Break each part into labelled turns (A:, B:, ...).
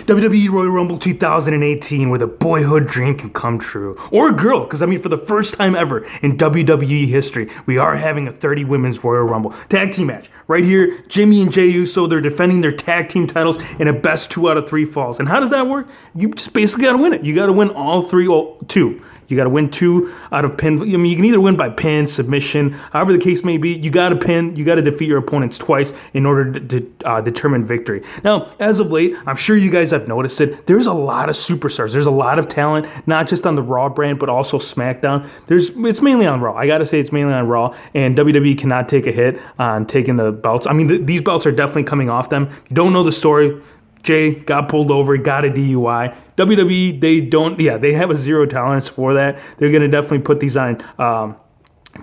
A: WWE Royal Rumble 2018, where the boyhood dream can come true. Or a girl, because I mean, for the first time ever in WWE history, we are having a 30 Women's Royal Rumble tag team match. Right here, Jimmy and Jey Uso, they're defending their tag team titles in a best 2 out of 3 falls. And how does that work? You just basically got to win it. You got to win all 3, well, 2. You got to win 2 out of pin. I mean, you can either win by pin, submission, however the case may be. You got to pin. You got to defeat your opponents twice in order to determine victory. Now, as of late, I'm sure you guys have noticed it. There's a lot of superstars. There's a lot of talent, not just on the Raw brand, but also SmackDown. It's mainly on Raw. I got to say it's mainly on Raw, and WWE cannot take a hit on taking the belts. I mean, these belts are definitely coming off them. You don't know the story. Jay got pulled over, got a DUI. WWE, they have a 0 tolerance for that. They're going to definitely put these on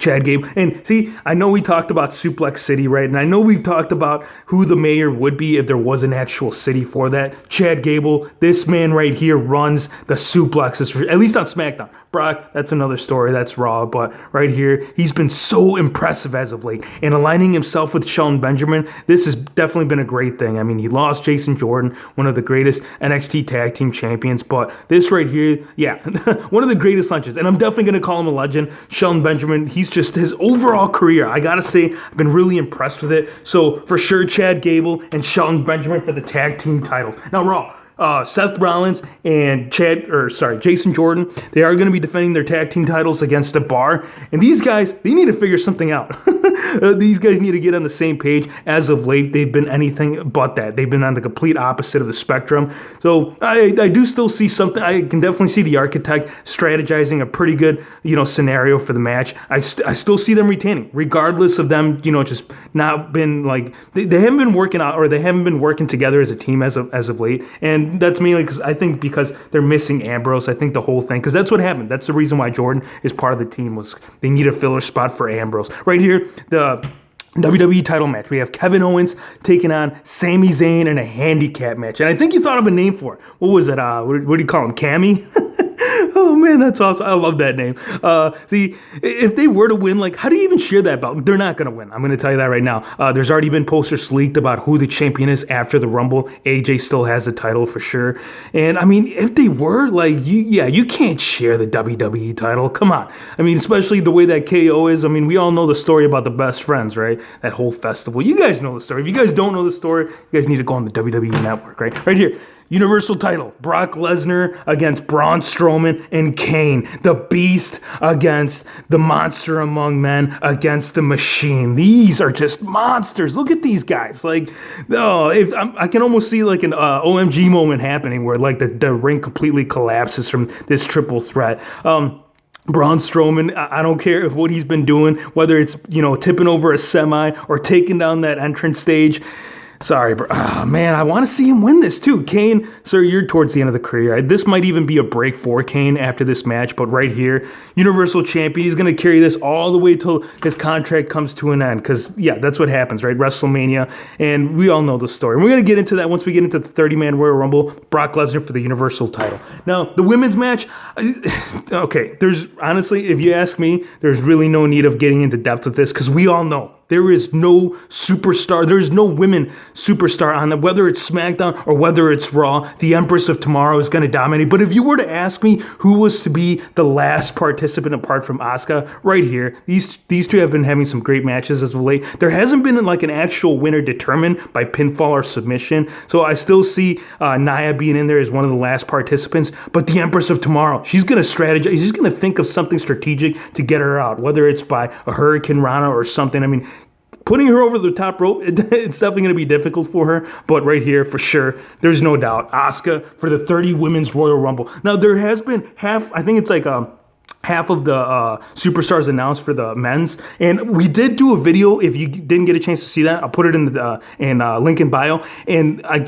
A: Chad Gable. And see, I know we talked about Suplex City, right? And I know we've talked about who the mayor would be if there was an actual city for that. Chad Gable, this man right here runs the suplexes, at least on SmackDown. Brock, that's another story. That's Raw. But right here, he's been so impressive as of late. And aligning himself with Shelton Benjamin, this has definitely been a great thing. I mean, he lost Jason Jordan, one of the greatest NXT Tag Team Champions. But this right here, yeah, one of the greatest lunches. And I'm definitely going to call him a legend. Shelton Benjamin, he's just his overall career. I got to say, I've been really impressed with it. So for sure, Chad Gable and Shelton Benjamin for the tag team titles. Now, Raw. Seth Rollins and Jason Jordan, they are going to be defending their tag team titles against The Bar. And these guys, they need to figure something out. These guys need to get on the same page. As of late, they've been anything but that. They've been on the complete opposite of the spectrum. So I do still see something. I can definitely see the Architect strategizing a pretty good, scenario for the match. I still see them retaining, regardless of them, just not been like, they haven't been working out, or they haven't been working together as a team as of late. And that's mainly because they're missing Ambrose. I think the whole thing, because that's what happened. That's the reason why Jordan is part of the team, was they need a filler spot for Ambrose. Right here, the WWE title match. We have Kevin Owens taking on Sami Zayn in a handicap match. And I think you thought of a name for it. What was it? What do you call him? Cammy? Oh, man, that's awesome. I love that name. See, if they were to win, how do you even share that belt? They're not going to win. I'm going to tell you that right now. There's already been posters leaked about who the champion is after the Rumble. AJ still has the title for sure. And, I mean, if they were, you can't share the WWE title. Come on. I mean, especially the way that KO is. I mean, we all know the story about the best friends, right? That whole festival. You guys know the story. If you guys don't know the story, you guys need to go on the WWE Network, right? Right here. Universal title, Brock Lesnar against Braun Strowman and Kane. The Beast against the Monster Among Men against the Machine. These are just monsters. Look at these guys. I can almost see an OMG moment happening where the ring completely collapses from this triple threat. Braun Strowman, I don't care what he's been doing, whether it's, tipping over a semi or taking down that entrance stage. Sorry, bro. Oh, man, I want to see him win this too. Kane, sir, you're towards the end of the career. This might even be a break for Kane after this match, but right here, Universal Champion, he's going to carry this all the way till his contract comes to an end, because, yeah, that's what happens, right? WrestleMania, and we all know the story. And we're going to get into that once we get into the 30-man Royal Rumble, Brock Lesnar for the Universal title. Now, the women's match, okay, there's, honestly, if you ask me, there's really no need of getting into depth with this, because we all know. There is no superstar. There is no women superstar on that, whether it's SmackDown or whether it's Raw. The Empress of Tomorrow is going to dominate. But if you were to ask me who was to be the last participant apart from Asuka, right here, these two have been having some great matches as of late. There hasn't been an actual winner determined by pinfall or submission. So I still see Nia being in there as one of the last participants. But the Empress of Tomorrow, she's going to strategize. She's going to think of something strategic to get her out, whether it's by a Hurricane Rana or something. I mean, putting her over the top rope, it's definitely going to be difficult for her. But right here, for sure, there's no doubt. Asuka for the 30 Women's Royal Rumble. Now, there has been half of the superstars announced for the men's. And we did do a video. If you didn't get a chance to see that, I'll put it in the link in bio. And I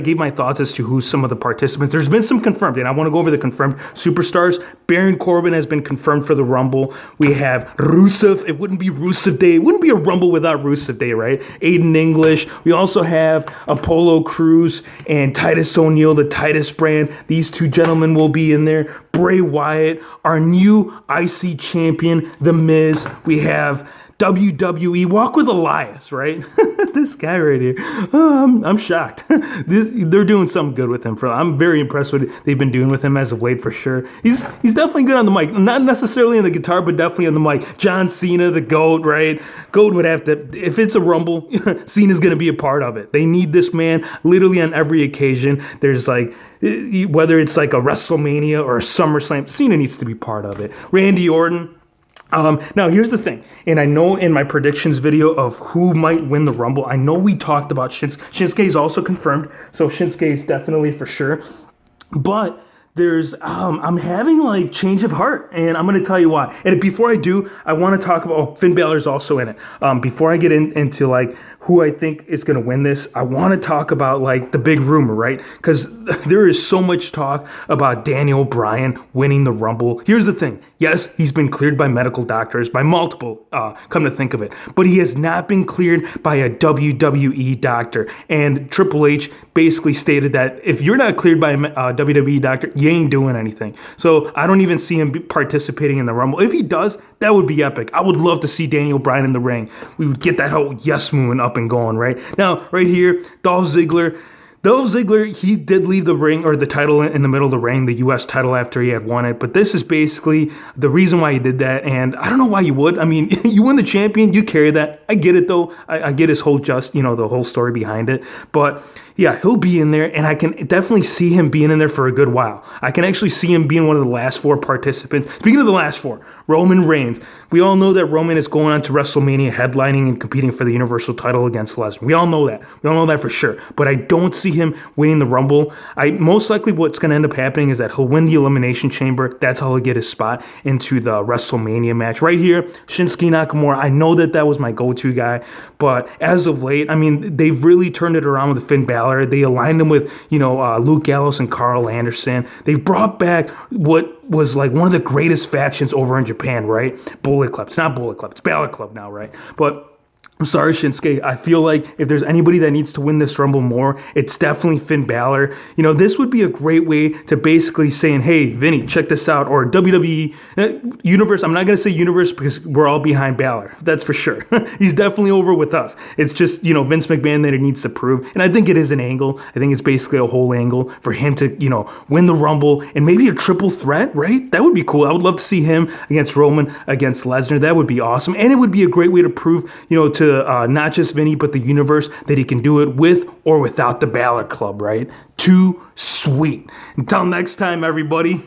A: gave my thoughts as to who some of the participants. There's been some confirmed, and I want to go over the confirmed superstars. Baron Corbin has been confirmed for the Rumble. We have Rusev. It wouldn't be Rusev Day. It wouldn't be a Rumble without Rusev Day, right? Aiden English. We also have Apollo Crews and Titus O'Neil, the Titus brand. These two gentlemen will be in there. Bray Wyatt, our new IC champion, The Miz. We have WWE, walk with Elias, right? This guy right here. I'm shocked. They're doing something good with him. I'm very impressed with what they've been doing with him as of late for sure. He's definitely good on the mic. Not necessarily on the guitar, but definitely on the mic. John Cena, the GOAT, right? GOAT would have to, if it's a Rumble, Cena's going to be a part of it. They need this man literally on every occasion. There's like, whether it's like a WrestleMania or a SummerSlam, Cena needs to be part of it. Randy Orton. Now, here's the thing, and I know in my predictions video of who might win the Rumble, I know we talked about Shinsuke. Shinsuke is also confirmed, so Shinsuke is definitely for sure. But there's, I'm having like change of heart, and I'm going to tell you why. And before I do, I want to talk about, Finn Balor's also in it. Before I get into like who I think is going to win this, I want to talk about like the big rumor, right? Because there is so much talk about Daniel Bryan winning the Rumble. Here's the thing. Yes, he's been cleared by medical doctors, by multiple, come to think of it. But he has not been cleared by a WWE doctor. And Triple H basically stated that if you're not cleared by a WWE doctor, you ain't doing anything. So I don't even see him participating in the Rumble. If he does, that would be epic. I would love to see Daniel Bryan in the ring. We would get that whole yes movement up and going, right? Now, right here, Dolph Ziggler, he did leave the ring or the title in the middle of the ring, the U.S. title after he had won it. But this is basically the reason why he did that. And I don't know why you would. I mean, you win the champion, you carry that. I get it, though. I get his whole the whole story behind it. But yeah, he'll be in there, and I can definitely see him being in there for a good while. I can actually see him being one of the last four participants. Speaking of the last four, Roman Reigns. We all know that Roman is going on to WrestleMania headlining and competing for the Universal title against Lesnar. We all know that. We all know that for sure. But I don't see him winning the Rumble. Most likely what's going to end up happening is that he'll win the Elimination Chamber. That's how he'll get his spot into the WrestleMania match. Right here, Shinsuke Nakamura. I know that was my go-to guy. But as of late, I mean, they've really turned it around with Finn Balor. They aligned him with, Luke Gallows and Carl Anderson. They've brought back what was like one of the greatest factions over in Japan, right? Bullet Club. It's not Bullet Club. It's Balor Club now, right? But I'm sorry, Shinsuke. I feel like if there's anybody that needs to win this Rumble more, it's definitely Finn Balor. This would be a great way to basically saying, hey, Vinny, check this out. Or WWE Universe. I'm not going to say Universe because we're all behind Balor. That's for sure. He's definitely over with us. It's just, Vince McMahon that it needs to prove. And I think it is an angle. I think it's basically a whole angle for him to, win the Rumble and maybe a triple threat, right? That would be cool. I would love to see him against Roman, against Lesnar. That would be awesome. And it would be a great way to prove, to not just Vinny, but the universe that he can do it with or without the Balor Club, right? Too sweet. Until next time, everybody.